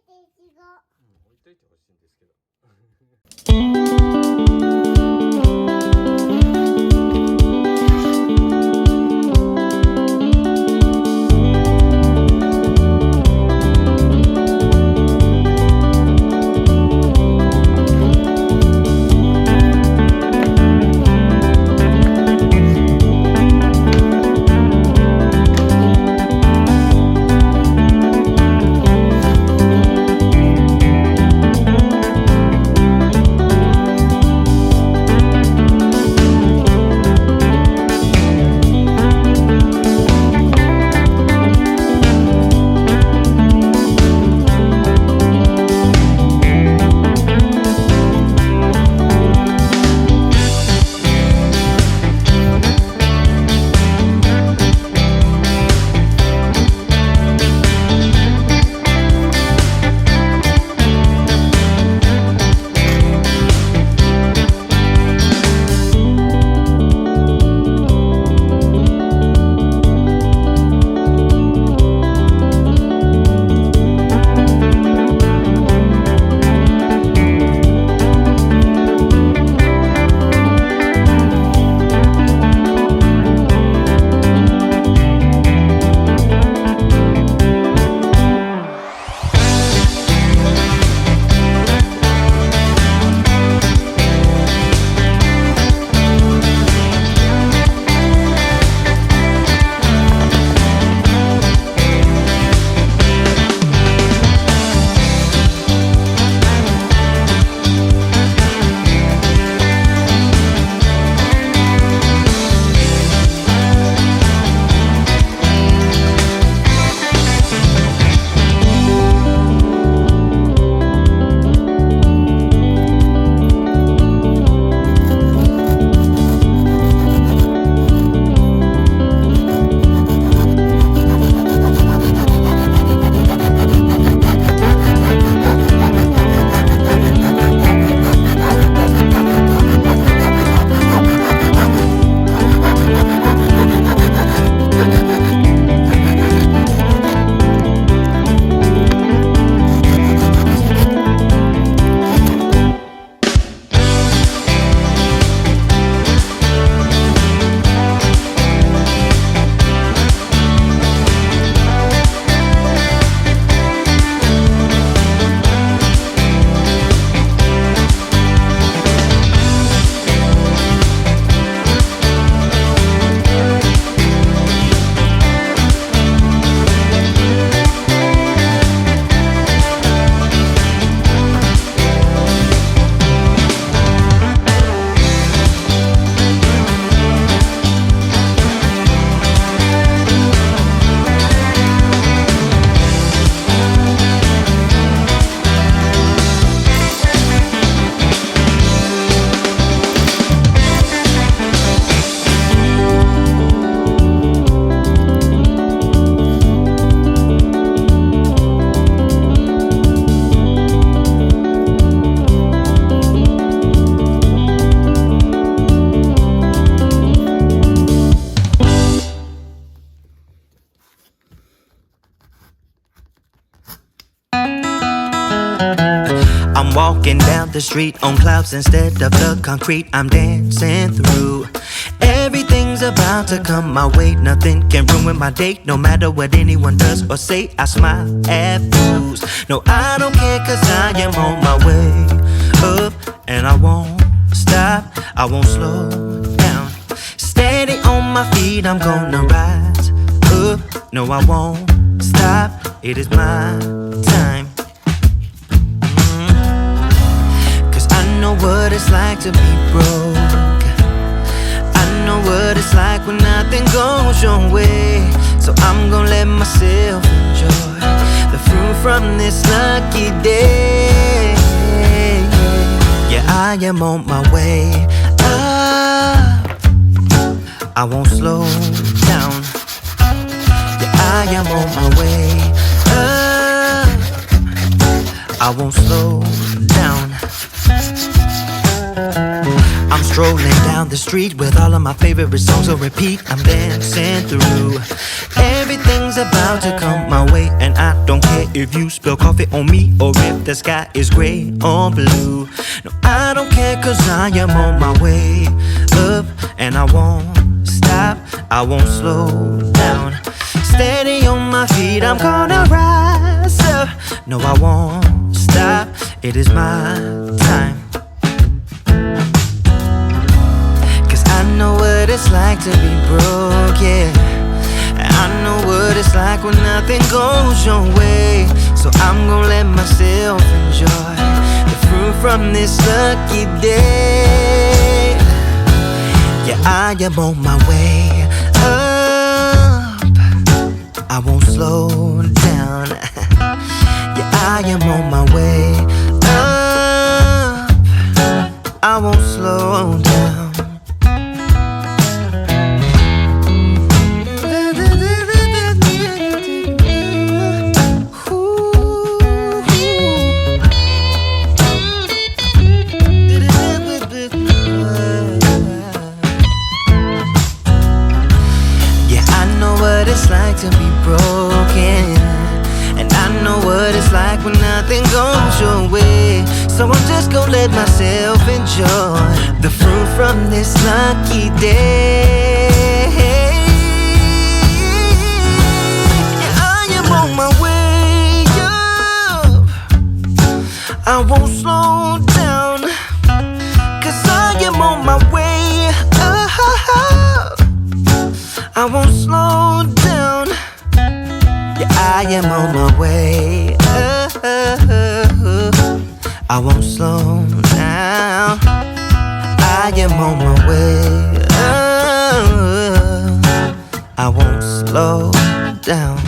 置いといてほしいんですけどI'm walking down the street on clouds instead of the concrete I'm dancing through. Everything's about to come my way, nothing can ruin my day. No matter what anyone does or say, I smile at fools. No, I don't care cause I am on my way up. And I won't stop, I won't slow down. Steady on my feet, I'm gonna rise up. No, I won't stop, it is my time. I know what it's like to be broke. I know what it's like when nothing goes your way. So I'm gonna let myself enjoy the fruit from this lucky day. Yeah, I am on my way up. I won't slow down. Yeah, I am on my way up. I won't slow down. I'm strolling down the street with all of my favorite songs on repeat. I'm dancing through. Everything's about to come my way, and I don't care if you spill coffee on me or if the sky is gray or blue. No, I don't care, cause I am on my way up, and I won't stop, I won't slow down. Steady on my feet, I'm gonna rise up. No, I won't stop, it is my time. Cause I know what it's like to be broke, yeah. I know what it's like when nothing goes your way. So I'm gonna let myself enjoy the fruit from this lucky day. Yeah, I am on my way up, I won't slow down. Yeah, I am on my way up, I won't slow down. It's like to be broken, and I know what it's like when nothing goes your way. So I'm just gonna let myself enjoy the fruit from this lucky day. Yeah, I am on my way up, I won't slow down, cause I am on my way up, I won't slow down. Yeah, I am on my way up, I won't slow down. I am on my way up, I won't slow down.